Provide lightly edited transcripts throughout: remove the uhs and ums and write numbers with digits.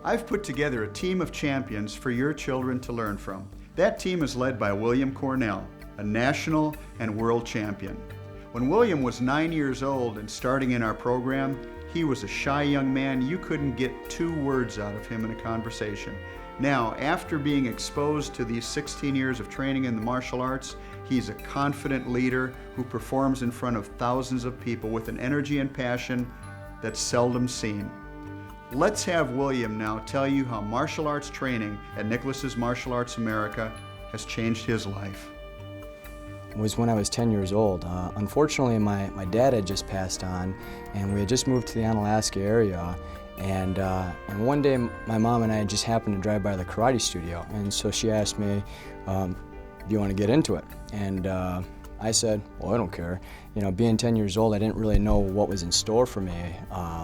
I've put together a team of champions for your children to learn from. That team is led by William Cornell, a national and world champion. When William was 9 years old and starting in our program, he was a shy young man. You couldn't get 2 words out of him in a conversation. Now, after being exposed to these 16 years of training in the martial arts, he's a confident leader who performs in front of thousands of people with an energy and passion that's seldom seen. Let's have William now tell you how martial arts training at Nicklaus's Martial Arts America has changed his life. It was when I was 10 years old. Unfortunately, my dad had just passed on, and we had just moved to the Onalaska area. And one day, my mom and I just happened to drive by the karate studio, and so she asked me, do you want to get into it? And I said, well, I don't care. You know, being 10 years old, I didn't really know what was in store for me.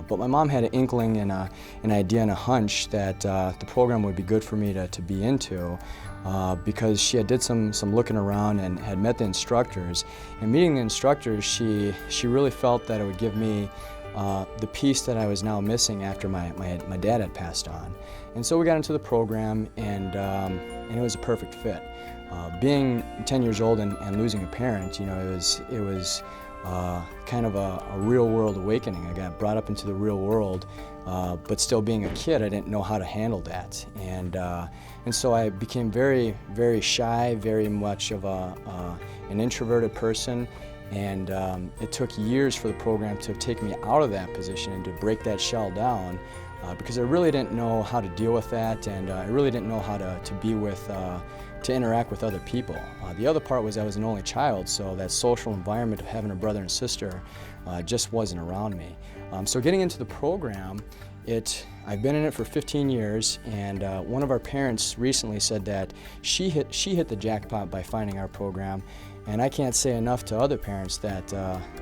But my mom had an inkling and an idea and a hunch that the program would be good for me to be into because she had did some looking around and had met the instructors. And meeting the instructors, she really felt that it would give me the piece that I was now missing after my dad had passed on. And so we got into the program, and it was a perfect fit. Being 10 years old and losing a parent, you know, it was kind of a real world awakening. I got brought up into the real world, but still being a kid, I didn't know how to handle that. And so I became very, very shy, very much of an introverted person. And it took years for the program to take me out of that position and to break that shell down because I really didn't know how to deal with that, and I really didn't know how to be with, to interact with other people. The other part was I was an only child, so that social environment of having a brother and sister just wasn't around me. So getting into the program, I've been in it for 15 years, and one of our parents recently said that she hit the jackpot by finding our program. And I can't say enough to other parents that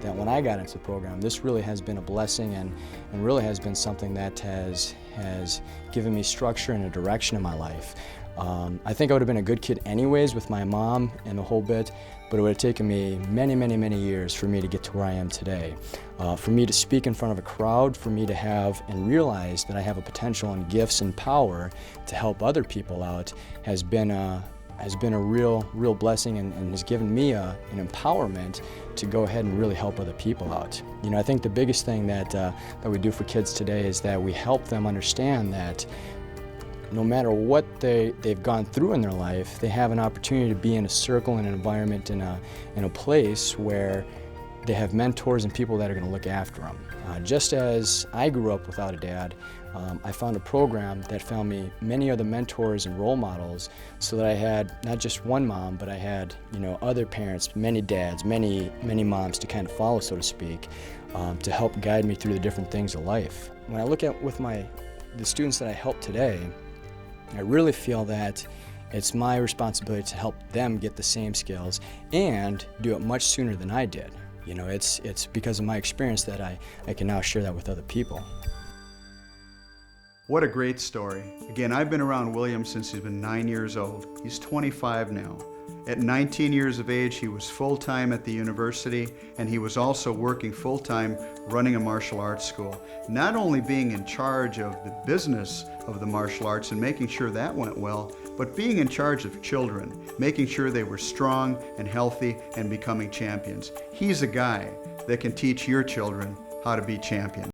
when I got into the program, this really has been a blessing and really has been something that has given me structure and a direction in my life. I think I would have been a good kid anyways with my mom and the whole bit, but it would have taken me many, many, many years for me to get to where I am today. For me to speak in front of a crowd, for me to have and realize that I have a potential and gifts and power to help other people out has been a real blessing and has given me an empowerment to go ahead and really help other people out. You know, I think the biggest thing that we do for kids today is that we help them understand that no matter what they've gone through in their life, they have an opportunity to be in a circle and an environment in a place where they have mentors and people that are going to look after them. Just as I grew up without a dad, I found a program that found me many other mentors and role models, so that I had not just one mom, but I had, you know, other parents, many dads, many moms to kind of follow, so to speak, to help guide me through the different things of life. When I look at with the students that I help today, I really feel that it's my responsibility to help them get the same skills and do it much sooner than I did. You know, it's because of my experience that I can now share that with other people. What a great story. Again, I've been around William since he's been 9 years old. He's 25 now. At 19 years of age, he was full-time at the university, and he was also working full-time running a martial arts school. Not only being in charge of the business of the martial arts and making sure that went well, but being in charge of children, making sure they were strong and healthy and becoming champions. He's a guy that can teach your children how to be champions.